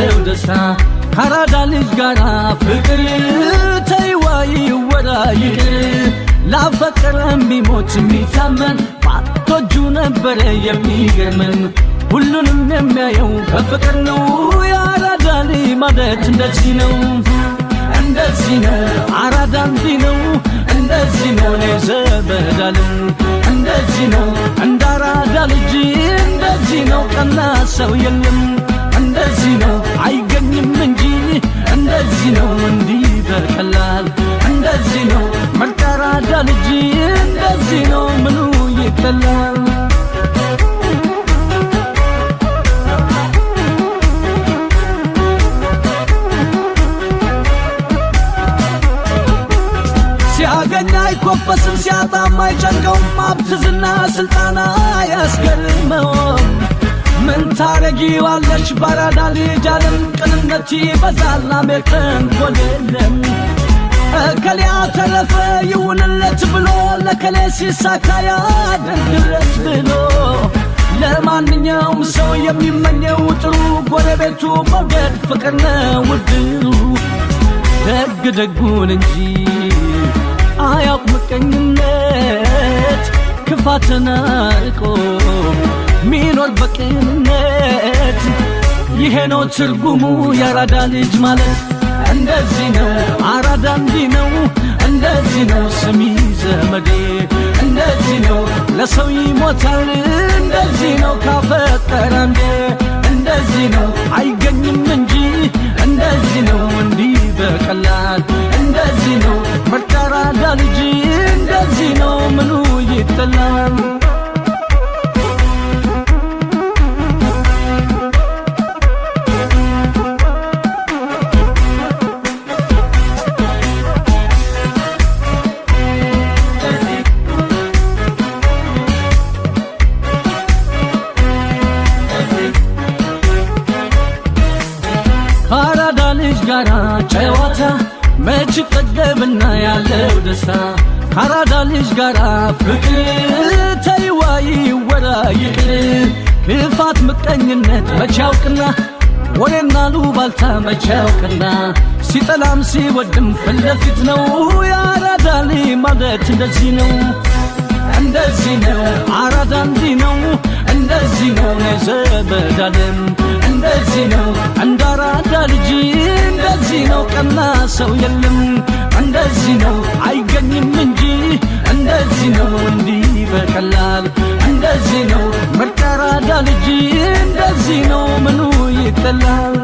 ያለው ደስታ ካራዳ ልጅ ጋራ ፍቅር ተይዋይ ወራ ይቅር ላፈቀረም ቢሞት የሚታመን ባቶጁ ነበረ የሚገርመን ሁሉንም የሚያየው በፍቅር ነው ያራዳ ልጅ ማለት እንደዚህ ነው እንደዚህ ነው አራዳ እንዲህ ነው እንደዚህ ነው ለዘበዳለም እንደዚህ ነው እንዳራዳ ልጅ እንደዚህ ነው ቀና ሰው የለም እንደዚህ ነው አይገኝም እንጂ እንደዚህ ነው እንዲህ በቀላል እንደዚህ ነው መርጣራዳ ልጅ እንደዚህ ነው ምኑ ይቀላል ሲያገኝ አይኮፈስም ሲያጣም አይጨንቀውም ሀብትና ስልጣና ያስገርመውም ምን ታረጊዋለሽ ባራዳ ልጅ ዓለም ቅንነት ይበዛል አሜሪካን ኮሌለም እከሌ አተረፈ ይሁንለት ብሎ ለከሌ ሲሳካ ያደርግለት ብሎ ለማንኛውም ሰው የሚመኘው ጥሩ ጎረቤቱ መውደድ ፍቅር ነው ውድሩ ደግ ደጉን እንጂ አያውቅ ምቀኝነት ክፋትን አርቆ ሚኖር በቅንነት ይሄ ነው ትርጉሙ ያራዳ ልጅ ማለት እንደዚህ ነው አራዳ እንዲህ ነው እንደዚህ ነው ስሚ ዘመዴ እንደዚህ ነው ለሰው ይሞታል እንደዚህ ነው ካፈቀረ እንዴ እንደዚህ ነው አይገኝም እንጂ እንደዚህ ነው እንዲህ በቀላል እንደዚህ ነው መርጣራዳ ልጅ እንደዚህ ነው ምኑ ይጠላል ካራዳ ልጅ ጋራ ጨዋታ መች ጠገብና ያለው ደስታ ካራዳ ልጅ ጋራ ፍቅር ተይዋይ ወራ ይቅር ክፋት ምቀኝነት መች ያውቅና ወሬና ሉባልታ መች ያውቅና ሲጠላም ሲወድም ፊት ነው ያራዳ ልጅ ማለት እንደዚህ ነው እንደዚህ ነው አራዳ እንዲህ ነው እንደዚህ ነው ለዘበዳለም እንደዚህ ነው እንዳራዳ ልጅ እንደዚህ ነው ቀና ሰው የለም እንደዚህ ነው አይገኝም እንጂ እንደዚህ ነው እንዲህ በቀላል እንደዚህ ነው መርጣራዳ ልጅ እንደዚህ ነው ምኑ ይጠላል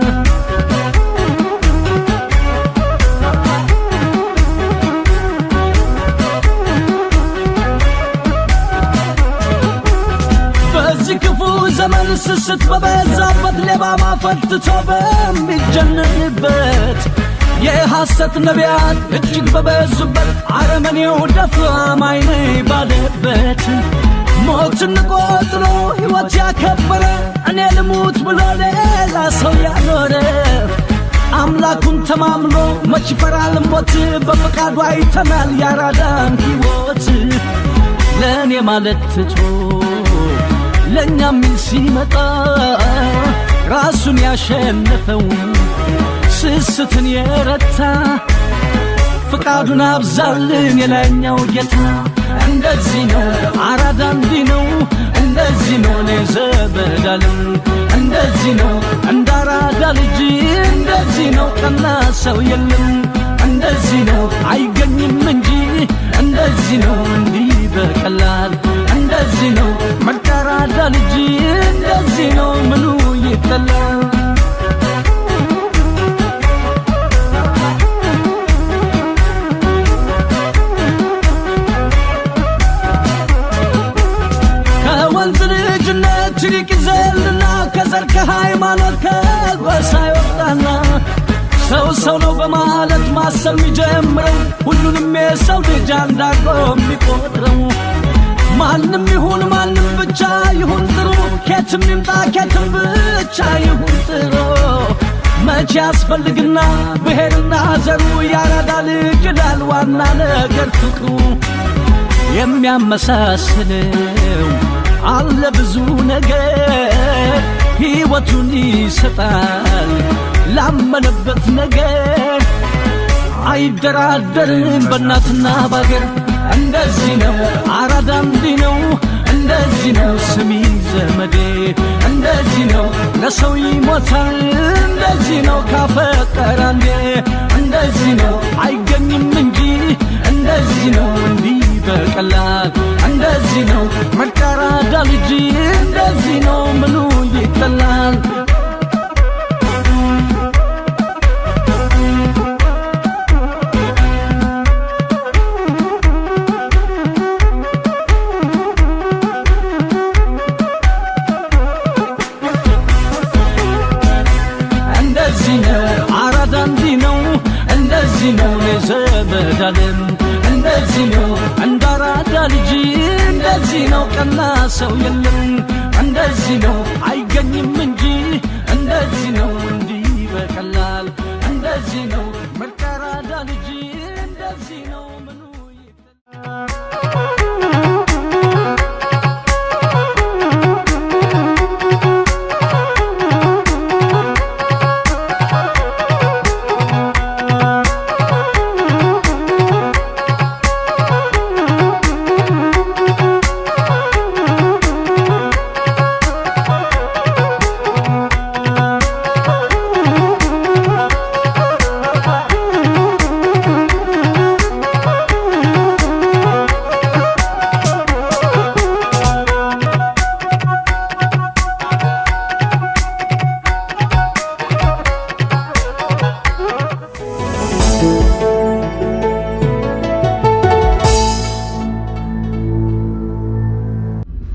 በዚህ ክፉ ዘመን ስስት በበዛበት ሌባ ማፈትቶ በሚጀንንበት የሐሰት ነቢያት እጅግ በበዙበት አረመኔው ደፍሮ አማኝ ባለበት ሞትን ቆጥሮ ሕይወት ያከበረ እኔ ልሙት ብሎ ሌላ ሰው ያኖረ አምላኩን ተማምሎ መች ይፈራል ሞት በፈቃዱ አይተናል ያራዳን ሕይወት ለእኔ ማለት ትቶ ለኛ ሚል ሲመጣ ራሱን ያሸነፈው ስስትን የረታ ፍቃዱን አብዛልን የላይኛው ጌታ እንደዚህ ነው አራዳ እንዲህ ነው እንደዚህ ነው ለዘበዳለም እንደዚህ ነው እንዳራዳ ልጅ እንደዚህ ነው ቀና ሰው የለም እንደዚህ ነው አይገኝም እንጂ እንደዚህ ነው እንዲህ በቀላል እንደዚህ ነው መርጣራዳ ልጅ እንደዚህ ነው ምኑ ይጠላል ከወንዝ ልጅነት ይልቅ ይዘልና ከዘር ከሃይማኖት ከጎሳ ይወጣና ሰው ነው በማለት ማሰብ የሚጀምረው ሁሉንም የሰው ልጅ አንዳርጎ የሚቆጥረው ማንም ይሁን ማንም ብቻ ይሁን ጥሩ ከየትም ይምጣ ከየትም ብቻ ይሁን ጥሩ መቼ ያስፈልግና ብሔርና ዘሩ ያራዳ ልጅ ይላል ዋና ነገር ፍቅሩ የሚያመሳስለው አለ ብዙ ነገር ሕይወቱን ይሰጣል ባመነበት ነገር አይደራደርም በእናትና ባገር። እንደዚህ ነው አራዳ እንዲህ ነው እንደዚህ ነው ስሚ ዘመዴ እንደዚህ ነው ለሰው ይሞታል እንደዚህ ነው ካፈቀረ አንዴ እንደዚህ ነው አይገኝም እንጂ እንደዚህ ነው እንዲህ በቀላል እንደዚህ ነው መቃራዳ ልጅ እንደዚህ ነው ምኑ ይቀላል። እንደዚህ ነው አራዳ እንዲህ ነው እንደዚህ ነው የዘመድ ዓለም እንደዚህ ነው እንዳራዳ ልጅ እንደዚህ ነው ቀና ሰው የለም እንደዚህ ነው አይገኝም እንጂ እንደዚህ ነው እንዲህ በቀላል እንደዚህ ነው መቃራዳ ልጅ እንደዚህ ነው